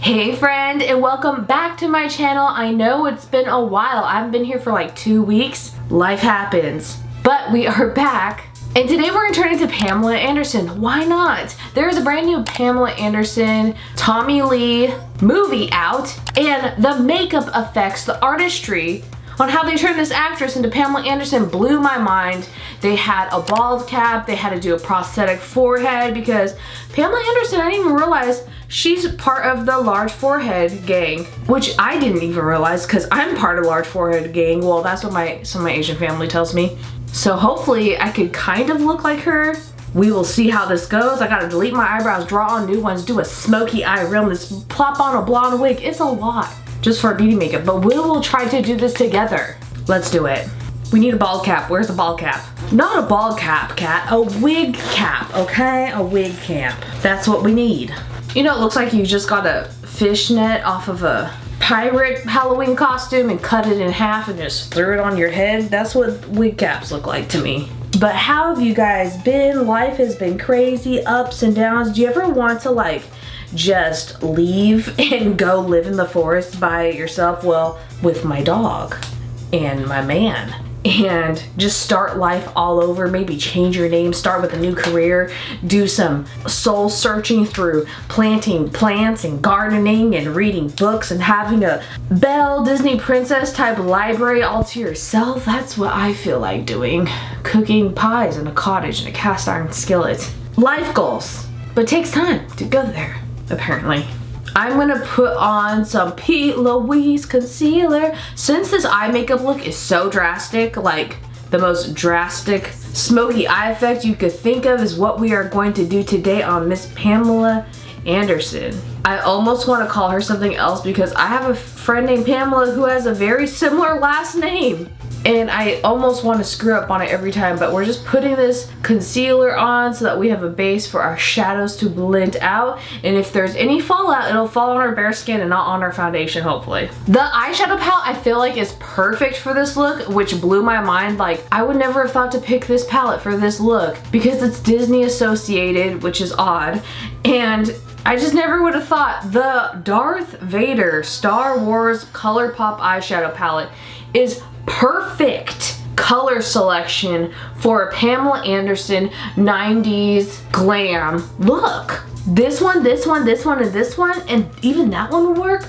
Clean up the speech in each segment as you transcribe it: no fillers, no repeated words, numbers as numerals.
Hey friend, and welcome back to my channel. I know it's been a while. I haven't been here for like 2 weeks. Life happens. But we are back. And today we're gonna turn into Pamela Anderson. Why not? There's a brand new Pamela Anderson, Tommy Lee movie out, and the makeup effects, the artistry on how they turned this actress into Pamela Anderson blew my mind. They had a bald cap, they had to do a prosthetic forehead because Pamela Anderson, I didn't even realize she's part of the large forehead gang, which I didn't even realize because I'm part of the large forehead gang. Well, that's what some of my Asian family tells me. So hopefully I could kind of look like her. We will see how this goes. I gotta delete my eyebrows, draw on new ones, do a smoky eye rim, just plop on a blonde wig. It's a lot just for beauty makeup, but we will try to do this together. Let's do it. We need a bald cap. Where's the bald cap? Not a bald cap, Kat. A wig cap, okay? A wig cap. That's what we need. You know, it looks like you just got a fishnet off of a pirate Halloween costume and cut it in half and just threw it on your head. That's what wig caps look like to me. But how have you guys been? Life has been crazy, ups and downs. Do you ever want to like just leave and go live in the forest by yourself? Well, with my dog and my man. And just start life all over, maybe change your name, start with a new career, do some soul searching through planting plants and gardening and reading books and having a Belle Disney princess type library all to yourself. That's what I feel like doing. Cooking pies in a cottage in a cast iron skillet. Life goals, but it takes time to go there, apparently. I'm gonna put on some P. Louise concealer. Since this eye makeup look is so drastic, like the most drastic smoky eye effect you could think of is what we are going to do today on Miss Pamela Anderson. I almost want to call her something else because I have a friend named Pamela who has a very similar last name. And I almost want to screw up on it every time, but we're just putting this concealer on so that we have a base for our shadows to blend out. And if there's any fallout, it'll fall on our bare skin and not on our foundation, hopefully. The eyeshadow palette I feel like is perfect for this look, which blew my mind. Like, I would never have thought to pick this palette for this look because it's Disney associated, which is odd. And I just never would have thought the Darth Vader Star Wars Colourpop eyeshadow palette is perfect color selection for a Pamela Anderson 90s glam look. This one, this one, this one, and this one, and even that one would work.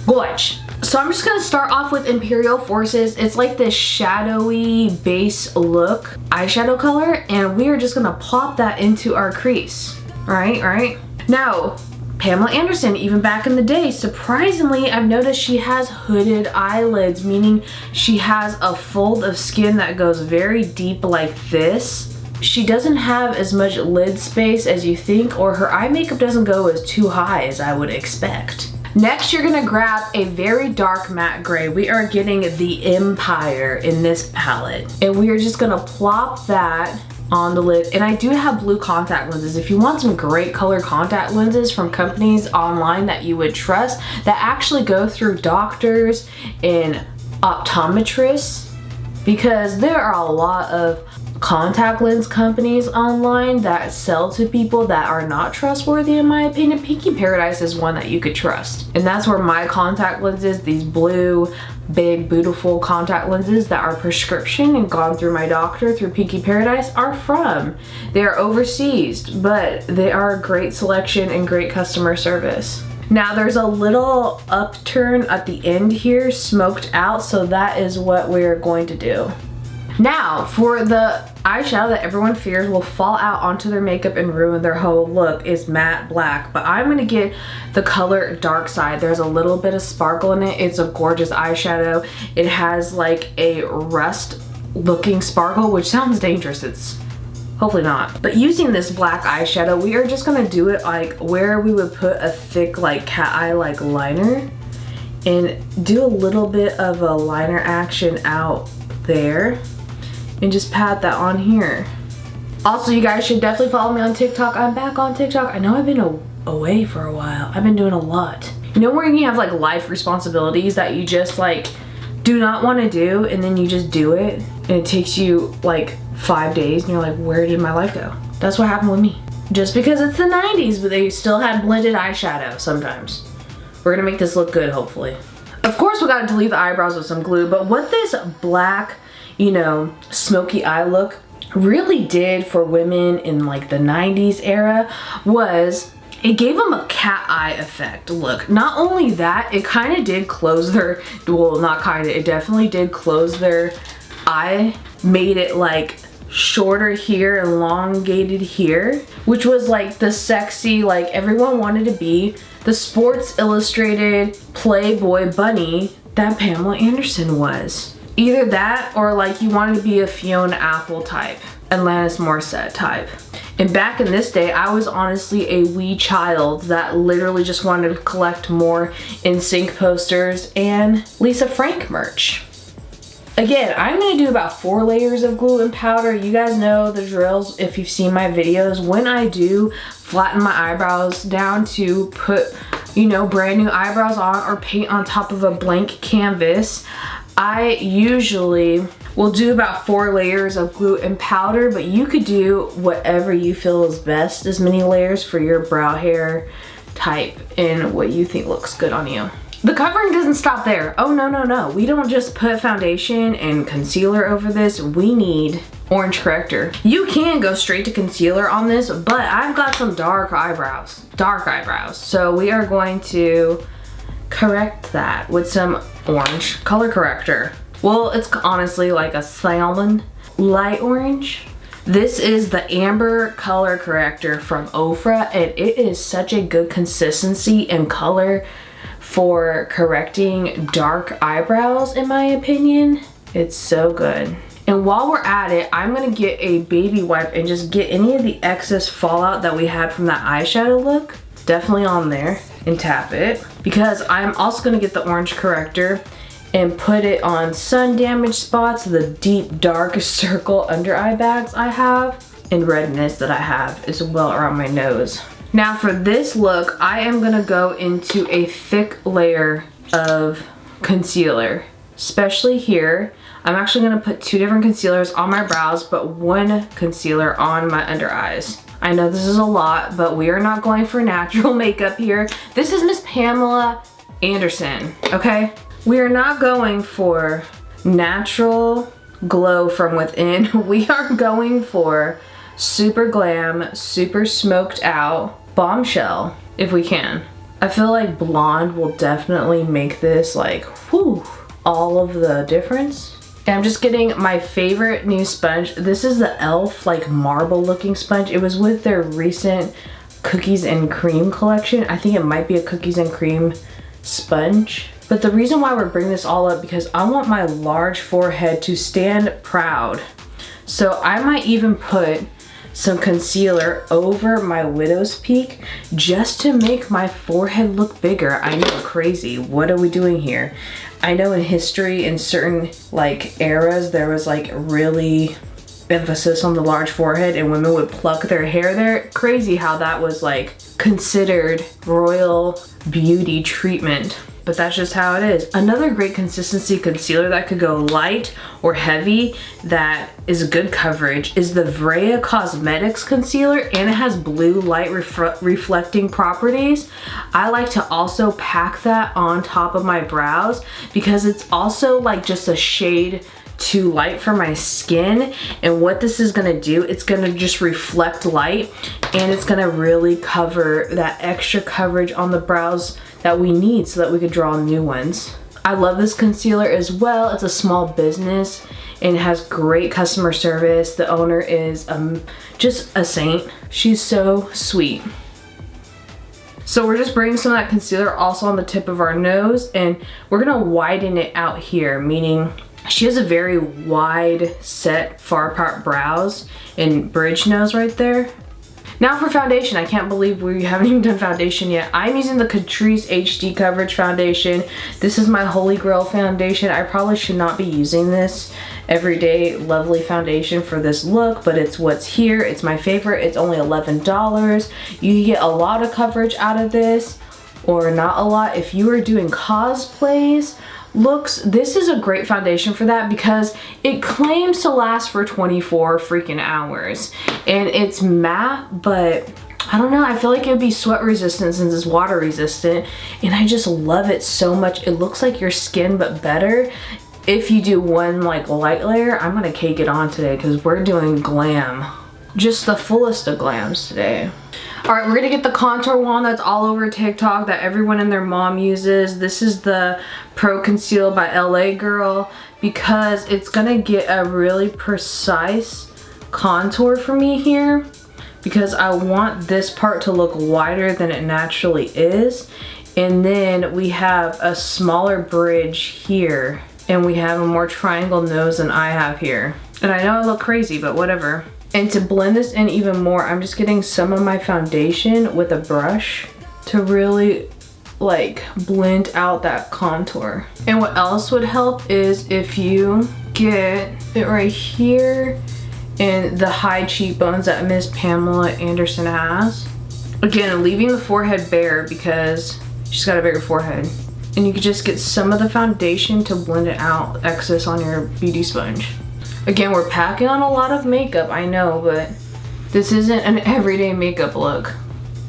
Gorge. So I'm just gonna start off with Imperial Forces. It's like this shadowy base look eyeshadow color, and we are just gonna plop that into our crease. Right? Now, Pamela Anderson, even back in the day, surprisingly, I've noticed she has hooded eyelids, meaning she has a fold of skin that goes very deep like this. She doesn't have as much lid space as you think, or her eye makeup doesn't go as too high as I would expect. Next, you're gonna grab a very dark matte gray. We are getting the Empire in this palette, and we are just gonna plop that on the lid. And I do have blue contact lenses. If you want some great color contact lenses from companies online that you would trust, that actually go through doctors and optometrists, because there are a lot of contact lens companies online that sell to people that are not trustworthy, in my opinion. Pinky Paradise is one that you could trust, and that's where my contact lenses, these blue big beautiful contact lenses that are prescription and gone through my doctor through Pinky Paradise, are from. They are overseas, but they are a great selection and great customer service. Now there's a little upturn at the end here, smoked out, so that is what we're going to do. Now, for the eyeshadow that everyone fears will fall out onto their makeup and ruin their whole look is matte black, but I'm gonna get the color Dark Side. There's a little bit of sparkle in it. It's a gorgeous eyeshadow. It has like a rust looking sparkle, which sounds dangerous. It's hopefully not. But using this black eyeshadow, we are just gonna do it like where we would put a thick like cat eye like liner and do a little bit of a liner action out there. And just pat that on here. Also, you guys should definitely follow me on TikTok. I'm back on TikTok. I know I've been away for a while. I've been doing a lot. You know where you have like life responsibilities that you just like do not want to do, and then you just do it and it takes you like 5 days and you're like, where did my life go? That's what happened with me. Just because it's the 90s, but they still had blended eyeshadow sometimes. We're gonna make this look good, hopefully. Of course, we gotta delete the eyebrows with some glue, but what this black, you know, smoky eye look really did for women in like the 90s era was it gave them a cat eye effect look. Not only that, it kind of did close their, well, not kind of, it definitely did close their eye, made it like shorter here, elongated here, which was like the sexy, like everyone wanted to be the Sports Illustrated Playboy bunny that Pamela Anderson was. Either that or like you wanted to be a Fiona Apple type, Alanis Morissette type. And back in this day, I was honestly a wee child that literally just wanted to collect more NSYNC posters and Lisa Frank merch. Again, I'm gonna do about 4 layers of glue and powder. You guys know the drills if you've seen my videos. When I do flatten my eyebrows down to put, you know, brand new eyebrows on or paint on top of a blank canvas, I usually will do about 4 layers of glue and powder, but you could do whatever you feel is best, as many layers for your brow hair type and what you think looks good on you. The covering doesn't stop there. Oh, no, no, no. We don't just put foundation and concealer over this. We need orange corrector. You can go straight to concealer on this, but I've got some dark eyebrows. So we are going to correct that with some orange color corrector. Well, it's honestly like a salmon light orange. This is the amber color corrector from Ofra, and it is such a good consistency and color for correcting dark eyebrows, in my opinion. It's so good. And while we're at it, I'm gonna get a baby wipe and just get any of the excess fallout that we had from that eyeshadow look. It's definitely on there, and tap it. Because I'm also gonna get the orange corrector and put it on sun damaged spots, the deep dark circle under eye bags I have, and redness that I have as well around my nose. Now for this look, I am gonna go into a thick layer of concealer, especially here. I'm actually gonna put 2 different concealers on my brows, but 1 concealer on my under eyes. I know this is a lot, but we are not going for natural makeup here. This is Miss Pamela Anderson, okay? We are not going for natural glow from within. We are going for super glam, super smoked out bombshell, if we can. I feel like blonde will definitely make this like, whew, all of the difference. And I'm just getting my favorite new sponge. This is the E.L.F. like marble looking sponge. It was with their recent cookies and cream collection. I think it might be a cookies and cream sponge. But the reason why we're bringing this all up, because I want my large forehead to stand proud. So I might even put some concealer over my widow's peak just to make my forehead look bigger. I know, crazy. What are we doing here? I know in history, in certain like eras, there was like really emphasis on the large forehead and women would pluck their hair there. Crazy how that was like considered royal beauty treatment. But that's just how it is. Another great consistency concealer that could go light or heavy that is good coverage is the Vrea Cosmetics concealer, and it has blue light reflecting properties. I like to also pack that on top of my brows because it's also like just a shade too light for my skin. And what this is gonna do, it's gonna just reflect light and it's gonna really cover that extra coverage on the brows that we need so that we could draw new ones. I love this concealer as well. It's a small business and it has great customer service. The owner is just a saint. She's so sweet. So we're just bringing some of that concealer also on the tip of our nose, and we're gonna widen it out here, meaning she has a very wide set far apart brows and bridge nose right there. Now for foundation, I can't believe we haven't even done foundation yet. I'm using the Catrice HD Coverage Foundation. This is my holy grail foundation. I probably should not be using this everyday lovely foundation for this look, but it's what's here. It's my favorite. It's only $11. You get a lot of coverage out of this, or not a lot. If you are doing cosplays, looks, this is a great foundation for that because it claims to last for 24 freaking hours, and it's matte, but I don't know, I feel like it would be sweat resistant since it's water resistant, and I just love it so much. It looks like your skin, but better. If you do one like light layer, I'm gonna cake it on today because we're doing glam. Just the fullest of glams today. All right, we're gonna get the contour wand that's all over TikTok that everyone and their mom uses. This is the Pro Conceal by LA Girl because it's gonna get a really precise contour for me here because I want this part to look wider than it naturally is. And then we have a smaller bridge here and we have a more triangle nose than I have here. And I know I look crazy, but whatever. And to blend this in even more, I'm just getting some of my foundation with a brush to really like blend out that contour. And what else would help is if you get it right here in the high cheekbones that Miss Pamela Anderson has. Again, leaving the forehead bare because she's got a bigger forehead. And you can just get some of the foundation to blend it out, excess on your beauty sponge. Again, we're packing on a lot of makeup, I know, but this isn't an everyday makeup look,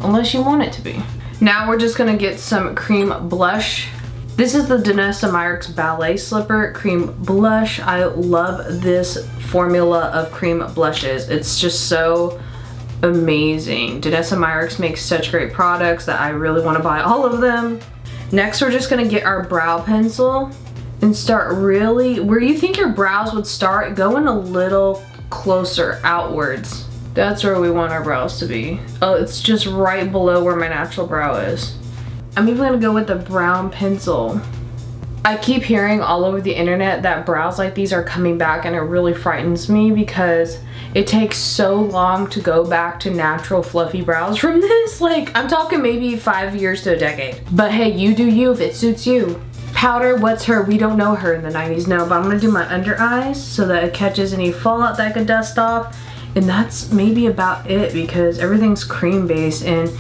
unless you want it to be. Now we're just gonna get some cream blush. This is the Danessa Myricks Ballet Slipper Cream Blush. I love this formula of cream blushes. It's just so amazing. Danessa Myricks makes such great products that I really wanna buy all of them. Next, we're just gonna get our brow pencil and start really, where you think your brows would start, go in a little closer outwards. That's where we want our brows to be. Oh, it's just right below where my natural brow is. I'm even gonna go with the brown pencil. I keep hearing all over the internet that brows like these are coming back, and it really frightens me because it takes so long to go back to natural fluffy brows from this. Like, I'm talking maybe 5 years to a decade. But hey, you do you if it suits you. Powder, what's her? We don't know her in the 90s, no, but I'm gonna do my under eyes so that it catches any fallout that I could dust off. And that's maybe about it because everything's cream based and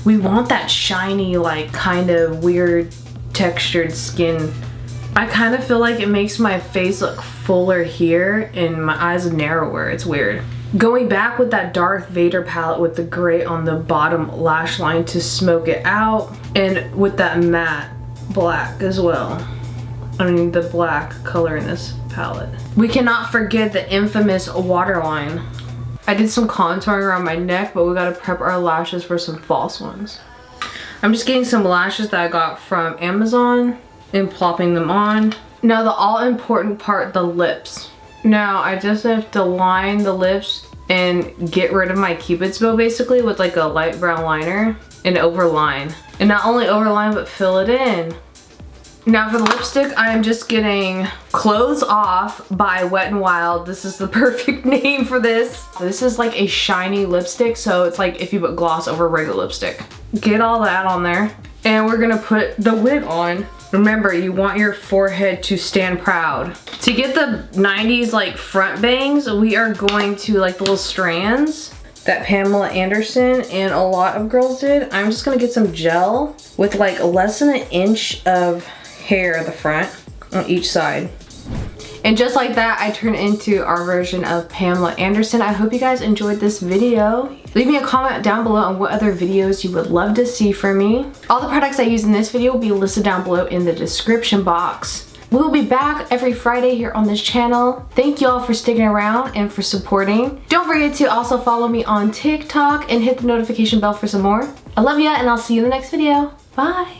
we want that shiny, like kind of weird textured skin. I kind of feel like it makes my face look fuller here and my eyes narrower. It's weird. Going back with that Darth Vader palette with the gray on the bottom lash line to smoke it out, and with that matte black as well. I mean the black color in this palette. We cannot forget the infamous waterline. I did some contouring around my neck, but we gotta prep our lashes for some false ones. I'm just getting some lashes that I got from Amazon and plopping them on. Now the all important part, the lips. Now I just have to line the lips and get rid of my Cupid's bow basically with like a light brown liner and overline. And not only overline but fill it in. Now for the lipstick, I am just getting Clothes Off by Wet n Wild. This is the perfect name for this. This is like a shiny lipstick, so it's like if you put gloss over regular lipstick. Get all that on there. And we're gonna put the wig on. Remember, you want your forehead to stand proud. To get the 90s like front bangs, we are going to like the little strands that Pamela Anderson and a lot of girls did. I'm just gonna get some gel with like less than an inch of hair at the front on each side. And just like that, I turn into our version of Pamela Anderson. I hope you guys enjoyed this video. Leave me a comment down below on what other videos you would love to see from me. All the products I use in this video will be listed down below in the description box. We will be back every Friday here on this channel. Thank you all for sticking around and for supporting. Don't forget to also follow me on TikTok and hit the notification bell for some more. I love ya and I'll see you in the next video. Bye.